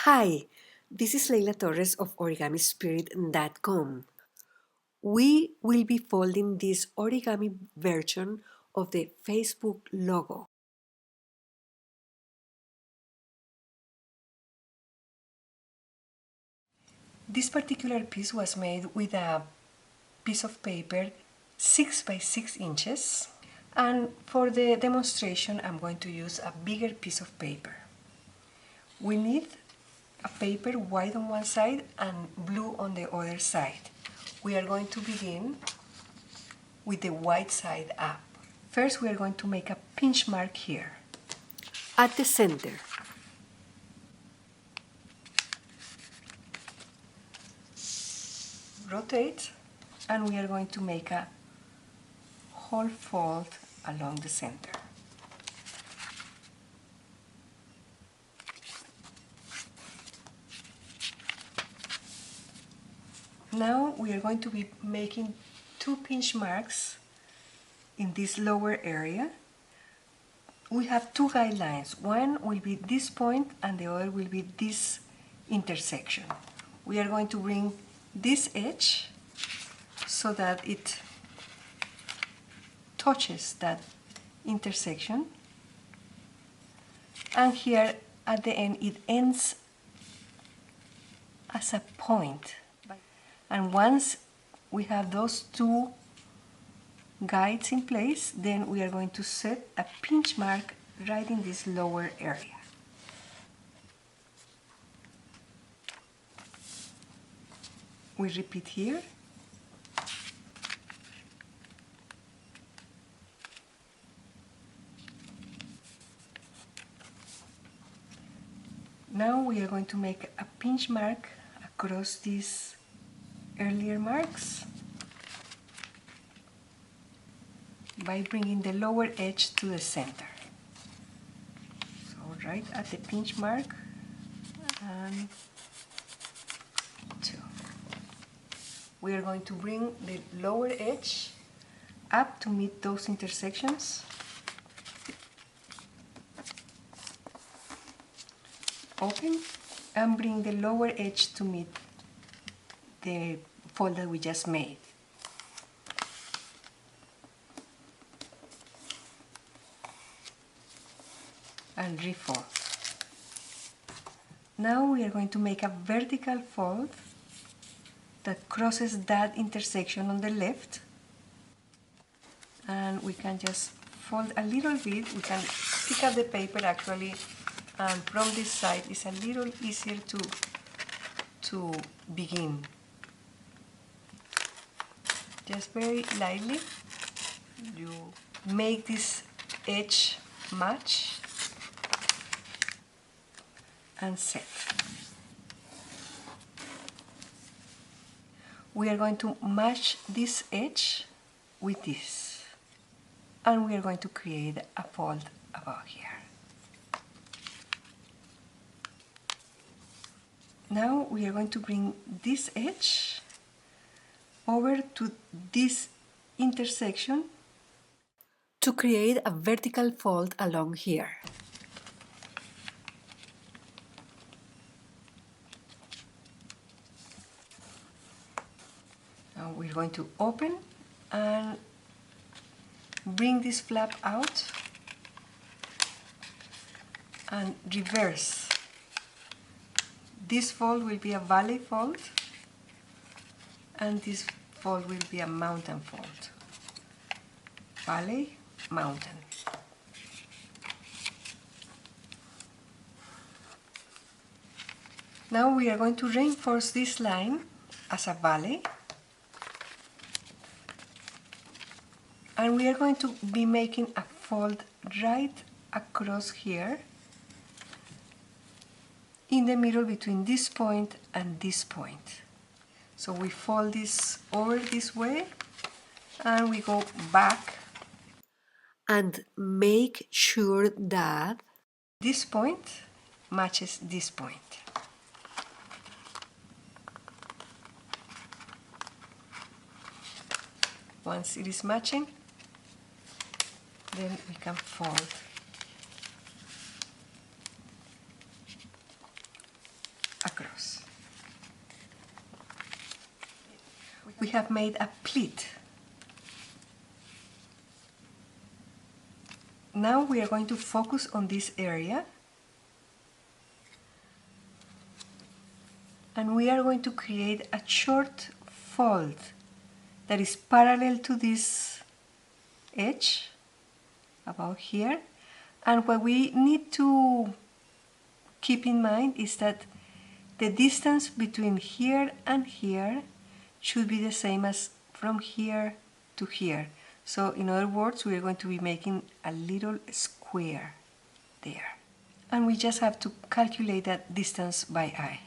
Hi, this is Leila Torres of OrigamiSpirit.com. We will be folding this origami version of the Facebook logo. This particular piece was made with a piece of paper 6 by 6 inches, and for the demonstration I'm going to use a bigger piece of paper. We need a paper white on one side and blue on the other side. We are going to begin with the white side up. First we are going to make a pinch mark here at the center. Rotate, and we are going to make a whole fold along the center. Now we are going to be making two pinch marks in this lower area. We have two guidelines. One will be this point and the other will be this intersection. We are going to bring this edge so that it touches that intersection, and here at the end it ends as a point. And once we have those two guides in place, then we are going to set a pinch mark right in this lower area. We repeat here. Now we are going to make a pinch mark across these earlier marks by bringing the lower edge to the center. So right at the pinch mark, and two. We are going to bring the lower edge up to meet those intersections. Open and bring the lower edge to meet the fold that we just made. And refold. Now we are going to make a vertical fold that crosses that intersection on the left, and we can just fold a little bit. We can pick up the paper actually, and from this side it's a little easier to begin. Just very lightly you make this edge match and set. We are going to match this edge with this, and we are going to create a fold above here. Now we are going to bring this edge over to this intersection to create a vertical fold along here. Now we're going to open and bring this flap out and reverse. This fold will be a valley fold, and this fold will be a mountain fold. Valley, mountain. Now we are going to reinforce this line as a valley, and we are going to be making a fold right across here in the middle between this point and this point. So we fold this over this way and we go back and make sure that this point matches this point. Once it is matching, then we can fold. across. We have made a pleat. Now we are going to focus on this area, and we are going to create a short fold that is parallel to this edge about here. And what we need to keep in mind is that the distance between here and here should be the same as from here to here. So in other words, we are going to be making a little square there. And we just have to calculate that distance by eye.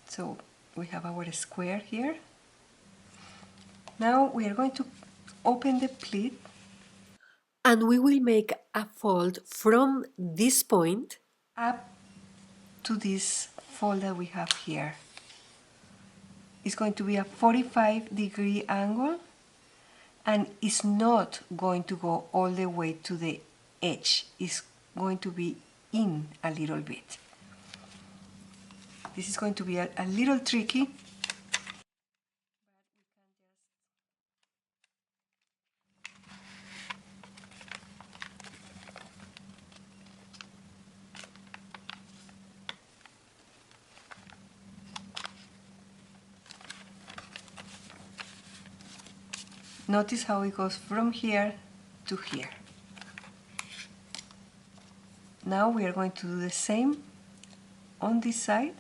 So we have our square here. Now we are going to open the pleat, and we will make a fold from this point up to this fold that we have here. It's going to be a 45-degree angle, and it's not going to go all the way to the edge. It's going to be in a little bit. This is going to be a little tricky. Notice how it goes from here to here. Now we are going to do the same on this side.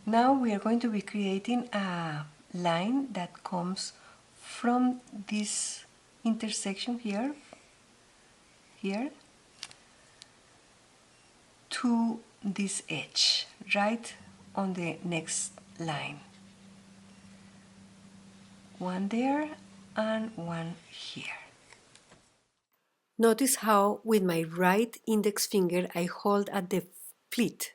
Now we are going to be creating a line that comes from this intersection here to this edge, right on the next line. One there and one here. Notice how with my right index finger I hold at the pleat.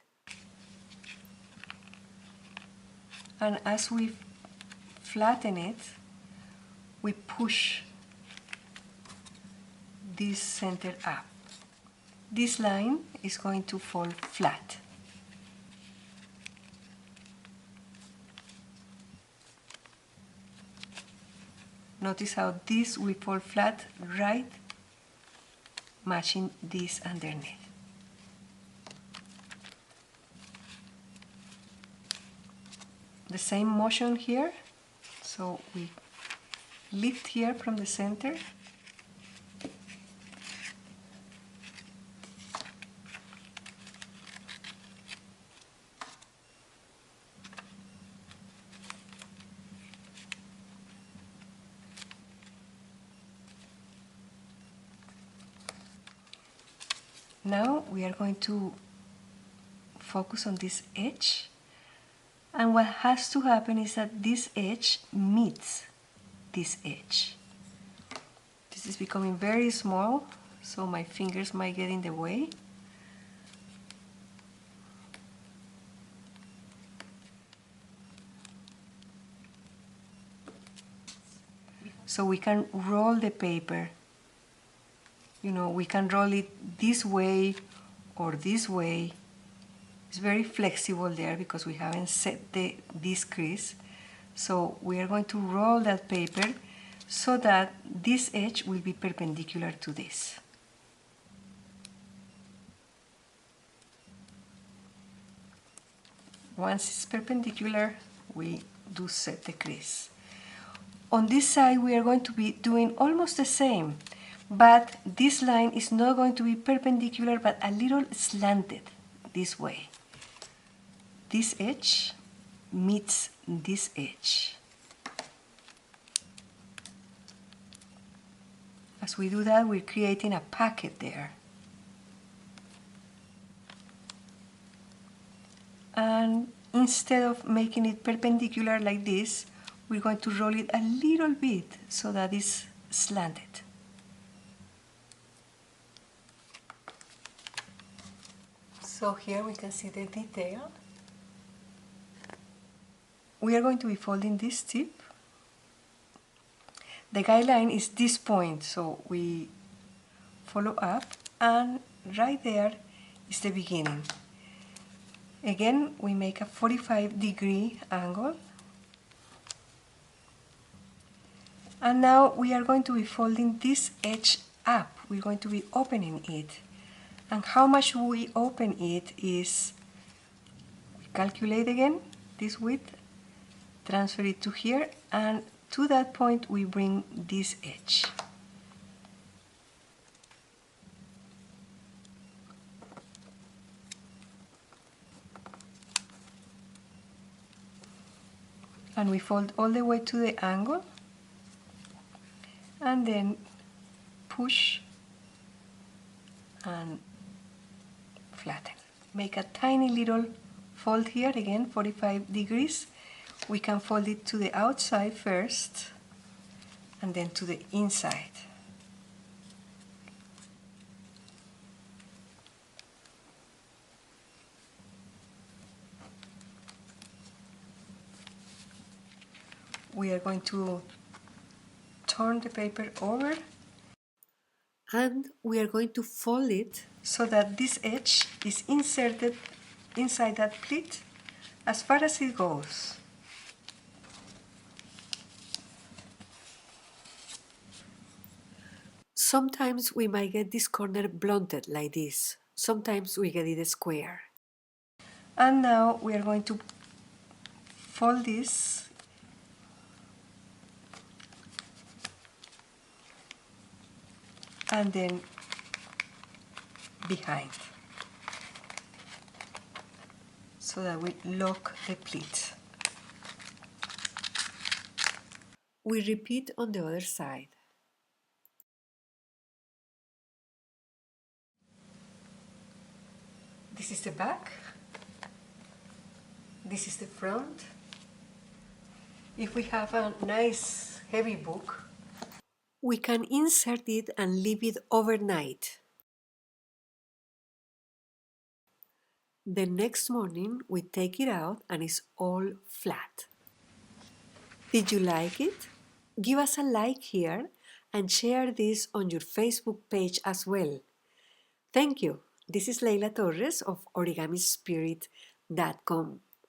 And as we flatten it, we push this center up. This line is going to fall flat. Notice how this will fall flat, right, matching this underneath. The same motion here, so we lift here from the center. Now we are going to focus on this edge, and what has to happen is that this edge meets this edge. This is becoming very small, so my fingers might get in the way. So we can roll the paper. You know, we can roll it this way or this way. It's very flexible there because we haven't set this crease. So we are going to roll that paper so that this edge will be perpendicular to this. Once it's perpendicular, we do set the crease. On this side, we are going to be doing almost the same, but this line is not going to be perpendicular, but a little slanted this way. This edge meets this edge. As we do that, we're creating a packet there. And instead of making it perpendicular like this, we're going to roll it a little bit so that it's slanted. So here we can see the detail. We are going to be folding this tip. The guideline is this point, so we follow up, and right there is the beginning. Again, we make a 45-degree angle. And now we are going to be folding this edge up. We're going to be opening it. And how much we open it is, we calculate again this width, transfer it to here, and to that point we bring this edge. And we fold all the way to the angle, and then push and flatten. Make a tiny little fold here, again 45 degrees. We can fold it to the outside first and then to the inside. We are going to turn the paper over, and we are going to fold it so that this edge is inserted inside that pleat as far as it goes. Sometimes we might get this corner blunted like this. Sometimes we get it square. And now we are going to fold this and then behind, so that we lock the pleat. We repeat on the other side. This is the back. This is the front. If we have a nice heavy book, we can insert it and leave it overnight. The next morning we take it out and it's all flat. Did you like it? Give us a like here and share this on your Facebook page as well. Thank you. This is Leila Torres of origamispirit.com.